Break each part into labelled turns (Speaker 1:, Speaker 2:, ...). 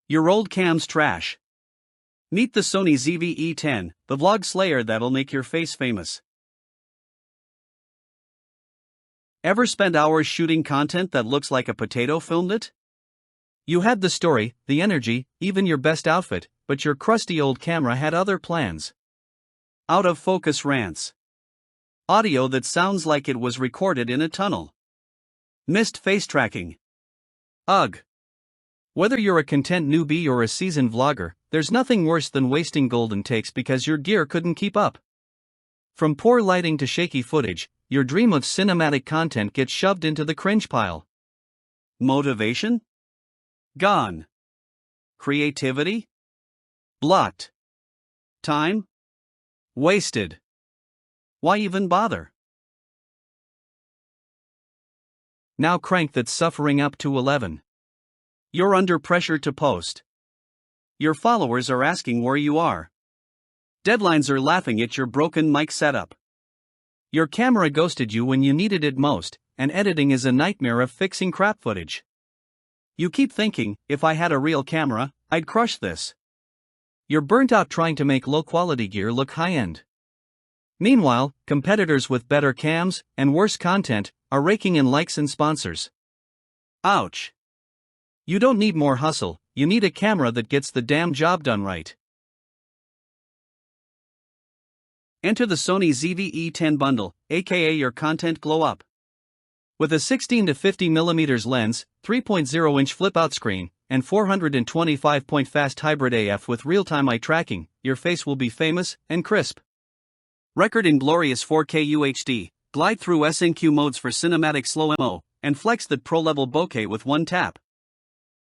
Speaker 1: Your old cam's trash. Meet the Sony ZV-E10, the vlog slayer that'll make your face famous. Ever spent hours shooting content that looks like a potato filmed it? You had the story, the energy, even your best outfit, but your crusty old camera had other plans. Out of focus rants. Audio that sounds like it was recorded in a tunnel. Missed face tracking. Ugh. Whether you're a content newbie or a seasoned vlogger, there's nothing worse than wasting golden takes because your gear couldn't keep up. From poor lighting to shaky footage, your dream of cinematic content gets shoved into the cringe pile. Motivation? Gone. Creativity? Blocked. Time? Wasted. Why even bother? Now crank that's suffering up to 11. You're under pressure to post. Your followers are asking where you are. Deadlines are laughing at your broken mic setup. Your camera ghosted you when you needed it most, and editing is a nightmare of fixing crap footage. You keep thinking, if I had a real camera, I'd crush this. You're burnt out trying to make low-quality gear look high-end. Meanwhile, competitors with better cams and worse content are raking in likes and sponsors. Ouch. You don't need more hustle, you need a camera that gets the damn job done right. Enter the Sony ZV-E10 Bundle, aka your content glow up. With a 16 to 50mm lens, 3.0-inch flip-out screen, and 425-point fast hybrid AF with real-time eye tracking, your face will be famous and crisp. Record in glorious 4K UHD, glide through SNQ modes for cinematic slo-mo, and flex that pro-level bokeh with one tap.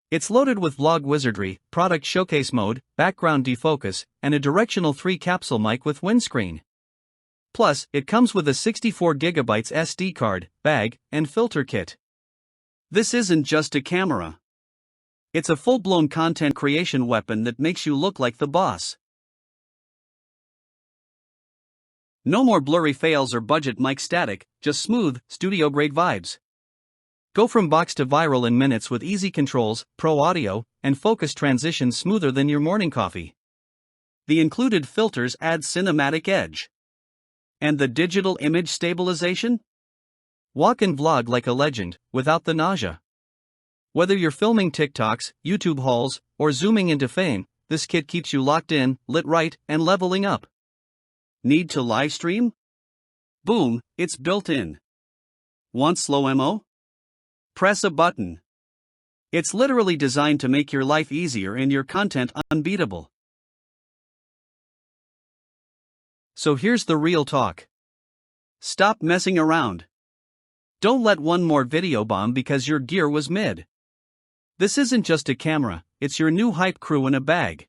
Speaker 1: It's loaded with vlog wizardry, product showcase mode, background defocus, and a directional 3 capsule mic with windscreen. Plus, it comes with a 64GB SD card, bag, and filter kit. This isn't just a camera. It's a full-blown content creation weapon that makes you look like the boss. No more blurry fails or budget mic static, just smooth, studio-grade vibes. Go from box to viral in minutes with easy controls, pro audio, and focus transitions smoother than your morning coffee. The included filters add cinematic edge. And the digital image stabilization? Walk and vlog like a legend, without the nausea. Whether you're filming TikToks, YouTube hauls, or zooming into fame, this kit keeps you locked in, lit right, and leveling up. Need to live stream? Boom, it's built in. Want slo-mo? Press a button. It's literally designed to make your life easier and your content unbeatable. So here's the real talk. Stop messing around. Don't let one more video bomb because your gear was mid. This isn't just a camera, it's your new hype crew in a bag.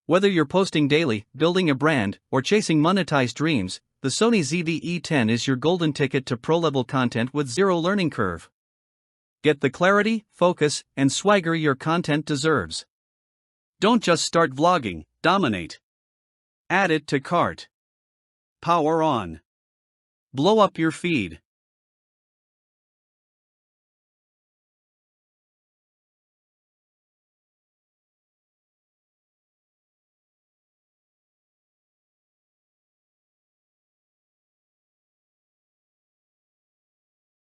Speaker 1: Whether you're posting daily, building a brand, or chasing monetized dreams, the Sony ZV-E10 is your golden ticket to pro-level content with zero learning curve. Get the clarity, focus, and swagger your content deserves. Don't just start vlogging, dominate. Add it to cart. Power on. Blow up your feed.